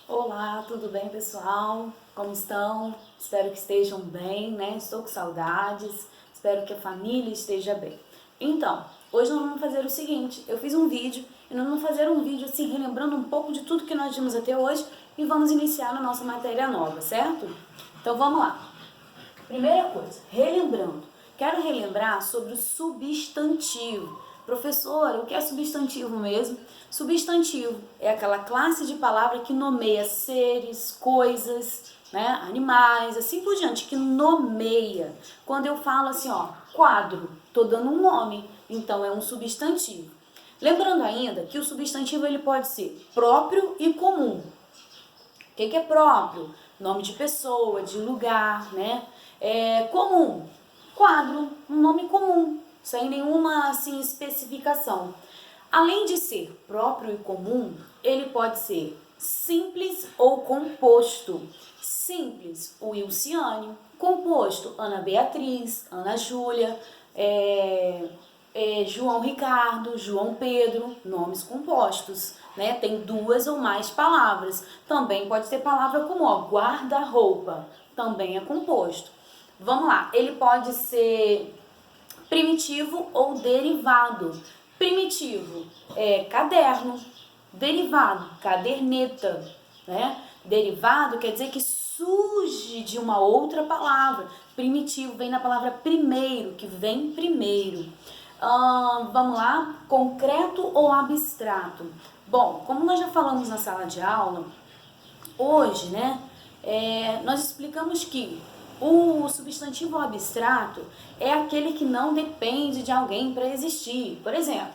Olá, tudo bem, pessoal? Como estão? Espero que estejam bem, né? Estou com saudades, espero que a família esteja bem. Então, hoje nós vamos fazer o seguinte, eu fiz um vídeo e nós vamos fazer um vídeo assim, relembrando um pouco de tudo que nós vimos até hoje e vamos iniciar na nossa matéria nova, certo? Então vamos lá. Primeira coisa, relembrando, quero relembrar sobre o substantivo. Professora, o que é substantivo mesmo? Substantivo é aquela classe de palavra que nomeia seres, coisas, né, animais, assim por diante, que nomeia. Quando eu falo assim, ó, quadro, tô dando um nome, então é um substantivo. Lembrando ainda que o substantivo ele pode ser próprio e comum. O que é próprio? Nome de pessoa, de lugar, né? Comum, quadro, um nome comum, sem nenhuma assim, especificação. Além de ser próprio e comum, ele pode ser simples ou composto. Simples, Wilciane. Composto, Ana Beatriz, Ana Júlia, João Ricardo, João Pedro, nomes compostos, né? Tem duas ou mais palavras. Também pode ter palavra como guarda-roupa, também é composto. Vamos lá, ele pode ser primitivo ou derivado. Primitivo é caderno, derivado, caderneta, né? Derivado quer dizer que surge de uma outra palavra. Primitivo vem da palavra primeiro, que vem primeiro. Vamos lá, concreto ou abstrato? Bom, como nós já falamos na sala de aula, hoje, né, nós explicamos que o substantivo abstrato é aquele que não depende de alguém para existir. Por exemplo,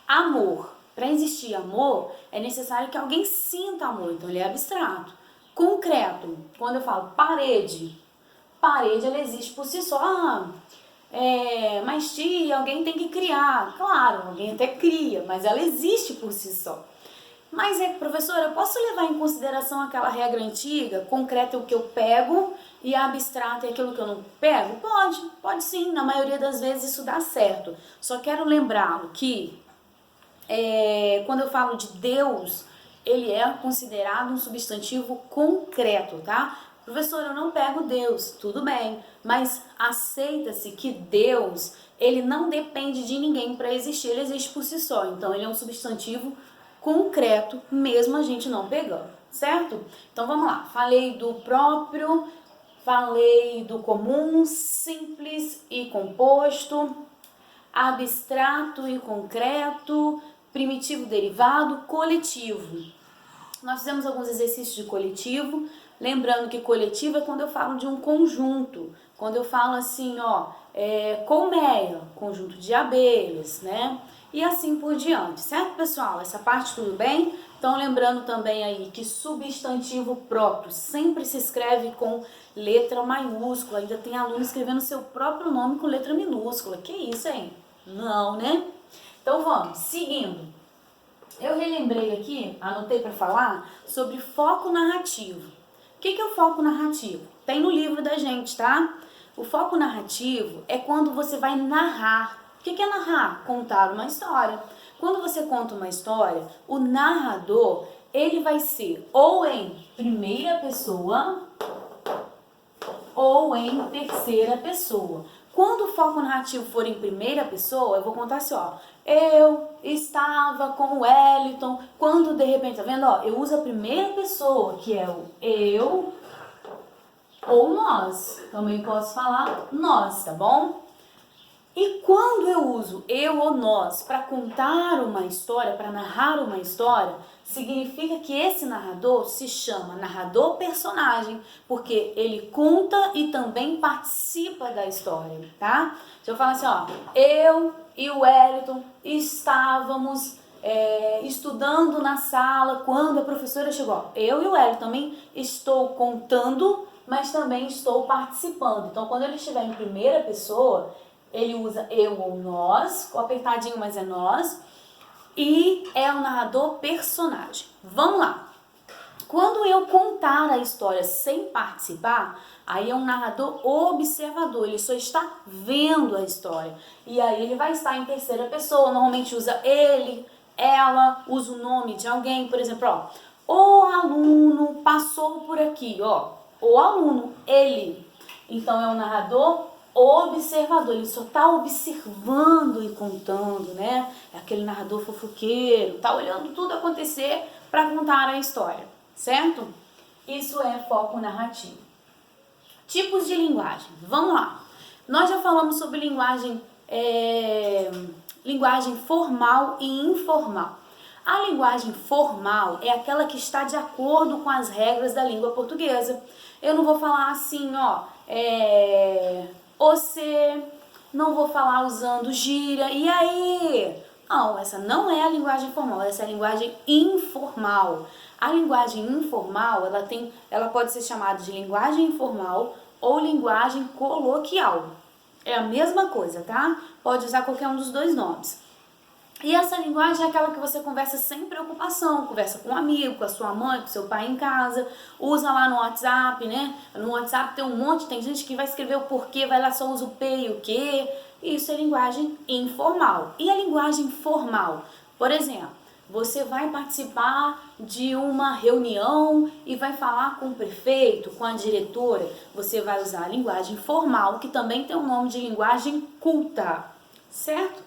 amor. Para existir amor, é necessário que alguém sinta amor, então ele é abstrato. Concreto, quando eu falo parede, parede ela existe por si só. Mas tia, alguém tem que criar. Claro, alguém até cria, mas ela existe por si só. Mas professora, eu posso levar em consideração aquela regra antiga, concreto é o que eu pego e abstrato é aquilo que eu não pego? Pode sim, na maioria das vezes isso dá certo. Só quero lembrá-lo que quando eu falo de Deus, ele é considerado um substantivo concreto, tá? Professora, eu não pego Deus, tudo bem, mas aceita-se que Deus, ele não depende de ninguém para existir, ele existe por si só, então ele é um substantivo concreto, mesmo a gente não pegando, certo? Então vamos lá, falei do próprio, falei do comum, simples e composto, abstrato e concreto, primitivo derivado, coletivo. Nós fizemos alguns exercícios de coletivo, lembrando que coletivo é quando eu falo de um conjunto, quando eu falo assim, colmeia, conjunto de abelhas, né? E assim por diante, certo, pessoal? Essa parte tudo bem? Então, lembrando também aí que substantivo próprio sempre se escreve com letra maiúscula. Ainda tem aluno escrevendo seu próprio nome com letra minúscula. Que isso, hein? Não, né? Então, vamos, seguindo. Eu relembrei aqui, anotei para falar, sobre foco narrativo. O que é o foco narrativo? Tem no livro da gente, tá? O foco narrativo é quando você vai narrar. O que é narrar? Contar uma história. Quando você conta uma história, o narrador, ele vai ser ou em primeira pessoa ou em terceira pessoa. Quando o foco narrativo for em primeira pessoa, eu vou contar assim, ó. Eu estava com o Wellington, quando de repente, tá vendo, ó, eu uso a primeira pessoa, que é o eu ou nós. Também posso falar nós, tá bom? E quando eu uso eu ou nós para contar uma história, para narrar uma história, significa que esse narrador se chama narrador-personagem, porque ele conta e também participa da história, tá? Se eu falar assim, ó, eu e o Wellington estávamos estudando na sala quando a professora chegou. Eu e o Wellington também estou contando, mas também estou participando. Então, quando ele estiver em primeira pessoa, ele usa eu ou nós, o apertadinho, mas é nós, e é o narrador personagem. Vamos lá. Quando eu contar a história sem participar, aí é um narrador observador, ele só está vendo a história. E aí ele vai estar em terceira pessoa, normalmente usa ele, ela, usa o nome de alguém, por exemplo, ó, O aluno passou por aqui, ó. O aluno, ele. Então é o narrador observador, ele só tá observando e contando, né? É aquele narrador fofoqueiro, tá olhando tudo acontecer para contar a história, certo? Isso é foco narrativo. Tipos de linguagem, vamos lá. Nós já falamos sobre linguagem formal e informal. A linguagem formal é aquela que está de acordo com as regras da língua portuguesa. Eu não vou falar assim, ó, você, não vou falar usando gíria, e aí? Não, essa não é a linguagem formal, essa é a linguagem informal. A linguagem informal, ela pode ser chamada de linguagem informal ou linguagem coloquial. É a mesma coisa, tá? Pode usar qualquer um dos dois nomes. E essa linguagem é aquela que você conversa sem preocupação, conversa com um amigo, com a sua mãe, com seu pai em casa, usa lá no WhatsApp, né? No WhatsApp tem gente que vai escrever o porquê, vai lá só usa o P e o quê. Isso é linguagem informal. E a linguagem formal? Por exemplo, você vai participar de uma reunião e vai falar com o prefeito, com a diretora, você vai usar a linguagem formal, que também tem o nome de linguagem culta, certo?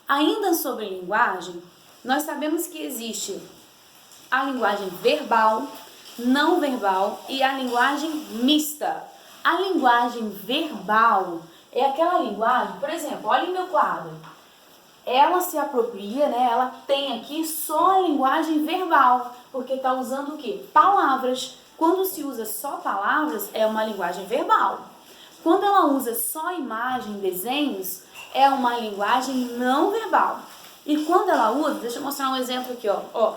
Ainda sobre linguagem, nós sabemos que existe a linguagem verbal, não verbal e a linguagem mista. A linguagem verbal é aquela linguagem, por exemplo, olha o meu quadro. Ela se apropria, né? Ela tem aqui só a linguagem verbal, porque está usando o quê? Palavras. Quando se usa só palavras, é uma linguagem verbal. Quando ela usa só imagem, desenhos, é uma linguagem não verbal. E quando ela usa, deixa eu mostrar um exemplo aqui, ó.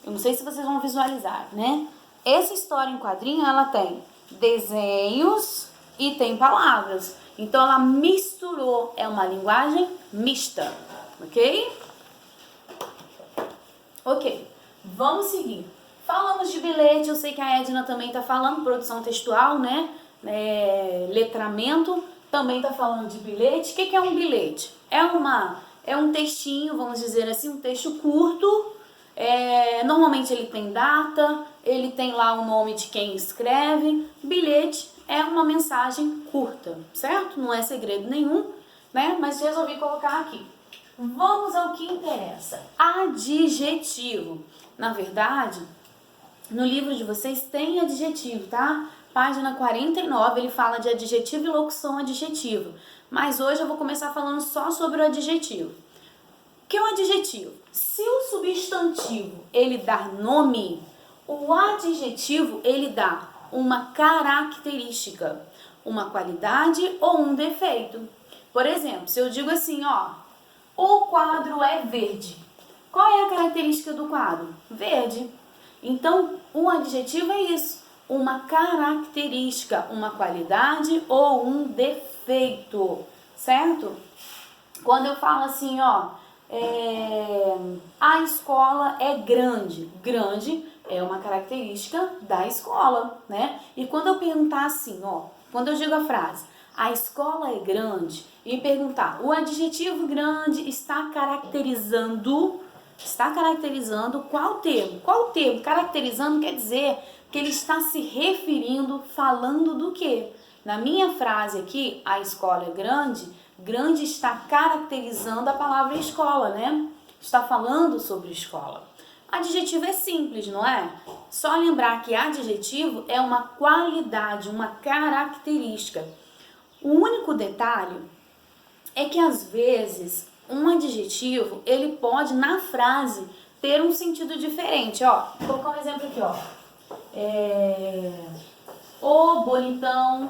Eu não sei se vocês vão visualizar, né? Essa história em quadrinho, ela tem desenhos e tem palavras. Então, ela misturou, é uma linguagem mista, ok? Ok, vamos seguir. Falamos de bilhete, eu sei que a Edna também está falando, produção textual, né? Letramento, também está falando de bilhete. O que é um bilhete? É um textinho, vamos dizer assim, um texto curto. Normalmente ele tem data, ele tem lá o nome de quem escreve. Bilhete é uma mensagem curta, certo? Não é segredo nenhum, né? Mas resolvi colocar aqui. Vamos ao que interessa. Adjetivo. Na verdade, no livro de vocês tem adjetivo, tá? Página 49, ele fala de adjetivo e locução adjetiva. Mas hoje eu vou começar falando só sobre o adjetivo. O que é um adjetivo? Se o substantivo ele dá nome, o adjetivo ele dá uma característica, uma qualidade ou um defeito. Por exemplo, se eu digo assim, ó, o quadro é verde. Qual é a característica do quadro? Verde. Então, o adjetivo é isso, uma característica, uma qualidade ou um defeito, certo? Quando eu falo assim, ó, a escola é grande. Grande é uma característica da escola, né? E quando eu perguntar assim, ó, quando eu digo a frase, a escola é grande, e perguntar, o adjetivo grande está caracterizando qual termo? Qual termo? Caracterizando quer dizer que ele está se referindo, falando do quê? Na minha frase aqui, a escola é grande, grande está caracterizando a palavra escola, né? Está falando sobre escola. Adjetivo é simples, não é? Só lembrar que adjetivo é uma qualidade, uma característica. O único detalhe é que às vezes um adjetivo, ele pode na frase ter um sentido diferente, ó. Vou colocar um exemplo aqui, ó. O bonitão.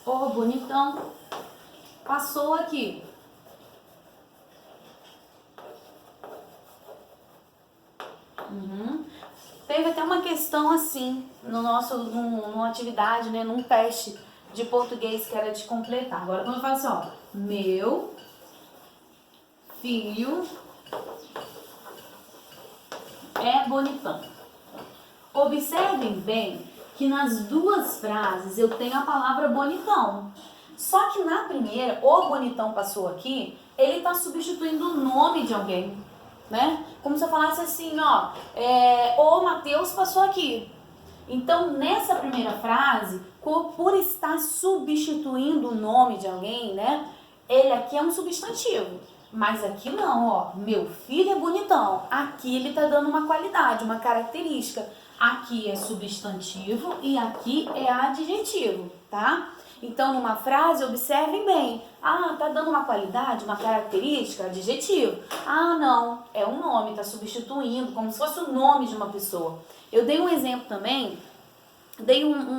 O bonitão passou aqui. Teve até uma questão assim numa atividade, né, num teste de português que era de completar. Agora quando eu falo assim, ó, meu filho é bonitão. Observem bem que nas duas frases eu tenho a palavra bonitão. Só que na primeira, o bonitão passou aqui, ele está substituindo o nome de alguém. né? Como se eu falasse assim, ó, o Mateus passou aqui. Então, nessa primeira frase, por estar substituindo o nome de alguém, né? Ele aqui é um substantivo. Mas aqui não, ó. Meu filho é bonitão. Aqui ele tá dando uma qualidade, uma característica. Aqui é substantivo e aqui é adjetivo, tá? Então, numa frase, observem bem. Ah, tá dando uma qualidade, uma característica, adjetivo. Ah, não, é um nome, tá substituindo, como se fosse o nome de uma pessoa. Eu dei um exemplo também, dei um